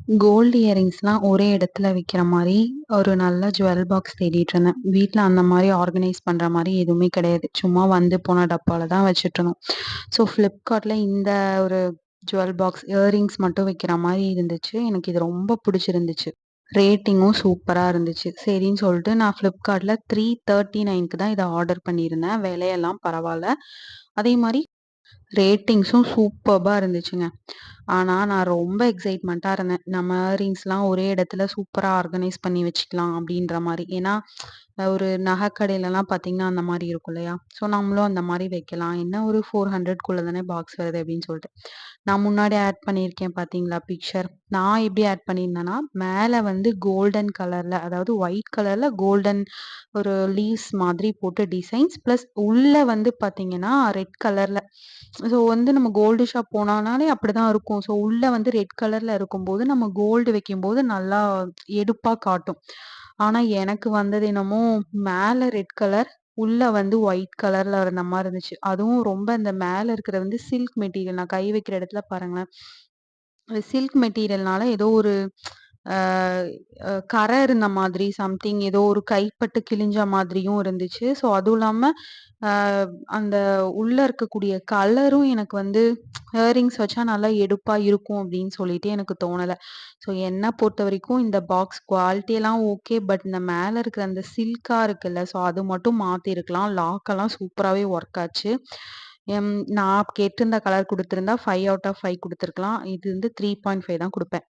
Gold இயரிங்ஸ்லாம் ஒரே இடத்துல விக்கிற மாரி, ஒரு நல்ல ஜுவல் பாக்ஸ் தேடிட்டு இருந்தேன். வீட்ல அந்த மாரி ஆர்கனைஸ் பண்ற மாரி எதுவுமே கிடையாது. சும்மா வந்து போன டப்பால தான் வச்சுட்டுருந்தோம். ஸோ Flipkartல இந்த ஒரு ஜுவல் பாக்ஸ் இயரிங்ஸ் மட்டும் வைக்கிற மாரி இருந்துச்சு. எனக்கு இது ரொம்ப பிடிச்சிருந்துச்சு. ரேட்டிங்கும் சூப்பரா இருந்துச்சு. சரின்னு சொல்லிட்டு நான் Flipkartல 339க்கு தான் இத ஆர்டர் பண்ணியிருந்தேன். விலையெல்லாம் பரவால்ல. அதே மாரி ரேட்டிங்ஸும் சூப்பர்பா இருந்துச்சுங்க. ஆனா, நான் ரொம்ப எக்ஸைட்மென்ட்டா இருந்தேன். நம்ம இயரிங்ஸ்லாம் ஒரே இடத்துல சூப்பரா ஆர்கனைஸ் பண்ணி வச்சுக்கலாம் அப்டின்ற மாரி. ஏன்னா, ஒரு நகை கடையிலலாம் பார்த்தீங்கன்னா, அந்த மாரி இருக்கும் இல்லையா? ஸோ, நம்மளும் அந்த மாரி வைக்கலாம். என்ன ஒரு 400க்குள்ள தானே பாக்ஸ் வருது அப்டின்னு சொல்லிட்டு. நான் முன்னாடி ஆட் பண்ணியிருக்கேன் பார்த்தீங்களா பிக்சர். நான் எப்டி ஆட் பண்ணியிருந்தேன்னா, மேல வந்து கோல்டன் கலர்ல அதாவது ஒயிட் கலர்ல கோல்டன் ஒரு லீவ்ஸ் மாதிரி போட்டு டிசைன்ஸ் பிளஸ் உள்ள வந்து பார்த்தீங்கன்னா, ரெட் கலர்ல ஸோ வந்து நம்ம கோல்டு ஷாப் போனோம்னாலே அப்படிதான் இருக்கும். ஸோ உள்ள வந்து ரெட் கலர்ல இருக்கும்போது, நம்ம கோல்டு வைக்கும்போது நல்லா எடுப்பா காட்டும். ஆனா எனக்கு வந்தது என்னமோ மேல ரெட் கலர், உள்ள வந்து ஒயிட் கலர்ல இருந்த மாரி இருந்துச்சு. அதுவும் ரொம்ப அந்த மேல இருக்கிறது வந்து சில்க் மெட்டீரியல். நான் கை வைக்கிற இடத்துல பாருங்களேன். சில்க் மெட்டீரியல்னால ஏதோ ஒரு அ கரை இருந்த மாதிரி சம்திங் ஏதோ ஒரு கைப்பட்டு கிழிஞ்ச மாதிரியும் இருந்துச்சு. ஸோ அதுவும் இல்லாம அ அந்த உள்ள இருக்கக்கூடிய கலரும் எனக்கு வந்து இயரிங்ஸ் வச்சா நல்லா எடுப்பா இருக்கும் அப்படின்னு சொல்லிட்டு எனக்கு தோணல. ஸோ என்ன பொறுத்தவரைக்கும் இந்த பாக்ஸ் குவாலிட்டி எல்லாம் ஓகே. பட் இந்த மேல இருக்கிற அந்த சில்கா இருக்குல்ல, ஸோ அது மட்டும் மாத்திருக்கலாம். லாக்கெல்லாம் சூப்பராவே ஒர்க் ஆச்சு. நான் கேட்டிருந்த கலர் குடுத்திருந்தா 5 அவுட் ஆஃப் 5 குடுத்துருக்கலாம். இது வந்து 3.5 தான் குடுப்பேன்.